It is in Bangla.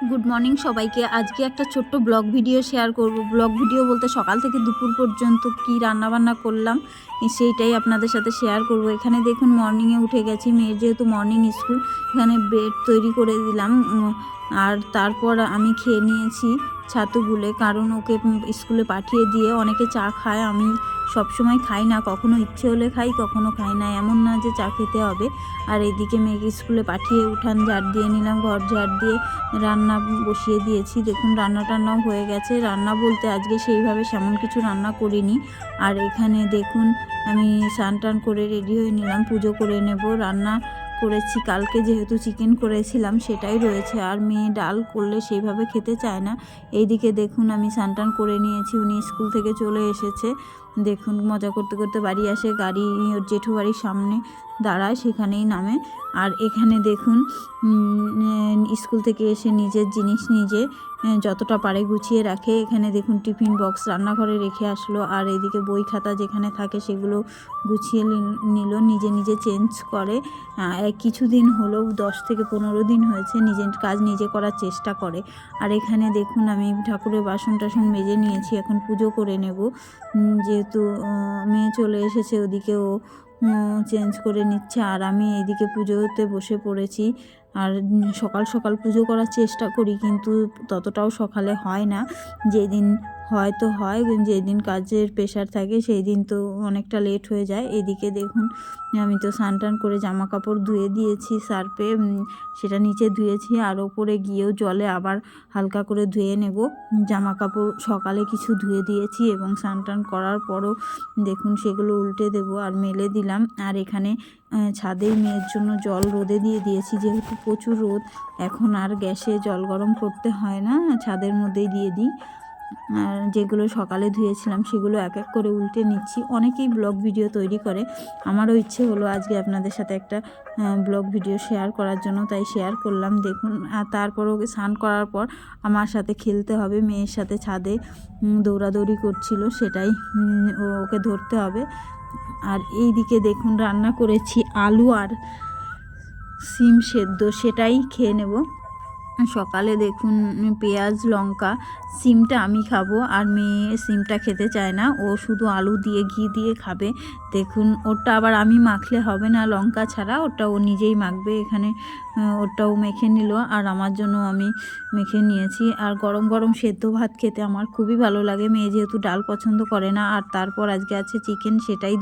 গুড মর্নিং সবাইকে। আজকে একটা ছোট্ট ব্লগ ভিডিও শেয়ার করব। ব্লগ ভিডিও বলতে সকাল থেকে দুপুর পর্যন্ত কি রান্নাবান্না করলাম সেইটাই আপনাদের সাথে শেয়ার করব। এখানে দেখুন মর্নিংয়ে উঠে গেছি, মেয়ের যেহেতু মর্নিং স্কুল, এখানে বেড তৈরি করে দিলাম। আর তারপর আমি খেয়ে নিয়েছি ছাতু গুলে, কারণ ওকে স্কুলে পাঠিয়ে দিয়ে অনেকে চা খায়, আমি সবসময় খাই না, কখনো ইচ্ছে হলে খাই কখনো খাই না, এমন না যে চা খেতে হবে। আর এদিকে মেয়েকে স্কুলে পাঠিয়ে উঠান ঝাড় দিয়ে নিলাম, ঘর ঝাড় দিয়ে রান্না বসিয়ে দিয়েছি। দেখুন রান্না টান্নাও হয়ে গেছে। রান্না বলতে আজকে সেইভাবে সেমন কিছু রান্না করিনি। আর এখানে দেখুন আমি স্নান টান করে রেডি হয়ে নিলাম, পুজো করে নেব। রান্না করেছি কালকে যেহেতু চিকেন করেছিলাম সেটাই রয়েছে, আর মেয়ে ডাল করলে সেইভাবে খেতে চায় না। এইদিকে দেখুন আমি স্নান টান করে নিয়েছি, উনি স্কুল থেকে চলে এসেছে। দেখুন মজা করতে করতে বাড়ি আসে, গাড়ি ওর জেঠু বাড়ির সামনে দাঁড়ায়, সেখানেই নামে। আর এখানে দেখুন স্কুল থেকে এসে নিজের জিনিস নিজে যতটা পারে গুছিয়ে রাখে। এখানে দেখুন টিফিন বক্স রান্নাঘরে রেখে আসলো, আর এদিকে বই খাতা যেখানে থাকে সেগুলো গুছিয়ে নিল, নিজে নিজে চেঞ্জ করে। কিছুদিন হলেও 10 থেকে 15 দিন হয়েছে নিজের কাজ নিজে করার চেষ্টা করে। আর এখানে দেখুন আমি ঠাকুরের বাসন টাসন মেজে নিয়েছি, এখন পুজো করে নেব। যেহেতু মেয়ে চলে এসেছে, ওদিকেও চেঞ্জ করে নিচ্ছে, আর আমি এদিকে পুজোতে বসে পড়েছি। আর সকাল সকাল পুজো করার চেষ্টা করি, কিন্তু ততটাও সকালে হয় না। যেদিন হয়তো হয়, যেদিন কাজের প্রেশার থাকে সেই দিন তো অনেকটা লেট হয়ে যায়। এদিকে দেখুন আমি তো স্নান টান করে জামা কাপড় ধুয়ে দিয়েছি সার্ফে, সেটা নিচে ধুয়েছি, আর ওপরে গিয়েও জলে আবার হালকা করে ধুয়ে নেব। জামা কাপড় সকালে কিছু ধুয়ে দিয়েছি এবং স্নান টান করার পরও দেখুন সেগুলো উল্টে দেব আর মেলে দিলাম। আর এখানে ছাদে মেয়ের জন্য জল রোদে দিয়ে দিয়েছি, যেহেতু প্রচুর রোদ, এখন আর গ্যাসে জল গরম করতে হয় না, ছাদের মধ্যেই দিয়ে দিই। আর যেগুলো সকালে ধুয়েছিলাম সেগুলো এক এক করে উল্টে নিচ্ছি। অনেকেই ব্লগ ভিডিও তৈরি করে, আমারও ইচ্ছে হলো আজকে আপনাদের সাথে একটা ব্লগ ভিডিও শেয়ার করার জন্য, তাই শেয়ার করলাম। দেখুন আর তারপর ওকে স্নান করার পর আমার সাথে খেলতে হবে, মেয়ের সাথে ছাদে দৌড়াদৌড়ি করছিল, সেটাই ওকে ধরতে হবে। আর এই দিকে দেখুন রান্না করেছি আলু আর সিম সেদ্ধ, সেটাই খেয়ে নেব। সকালে দেখুন পেঁয়াজ লঙ্কা, সিমটা আমি খাবো আর মেয়ে সিমটা খেতে চায় না, ও শুধু আলু দিয়ে ঘি দিয়ে খাবে। দেখুন ওটা আবার আমি মাখলে হবে না, লঙ্কা ছাড়া ওটা ও নিজেই মাখবে। এখানে ওটাও মেখে নিল আর আমার জন্য আমি মেখে নিয়েছি। আর গরম গরম সেদ্ধ ভাত খেতে আমার খুবই ভালো লাগে, মেয়ে যেহেতু ডাল পছন্দ করে না। আর তারপর আজকে আছে চিকেন, সেটাই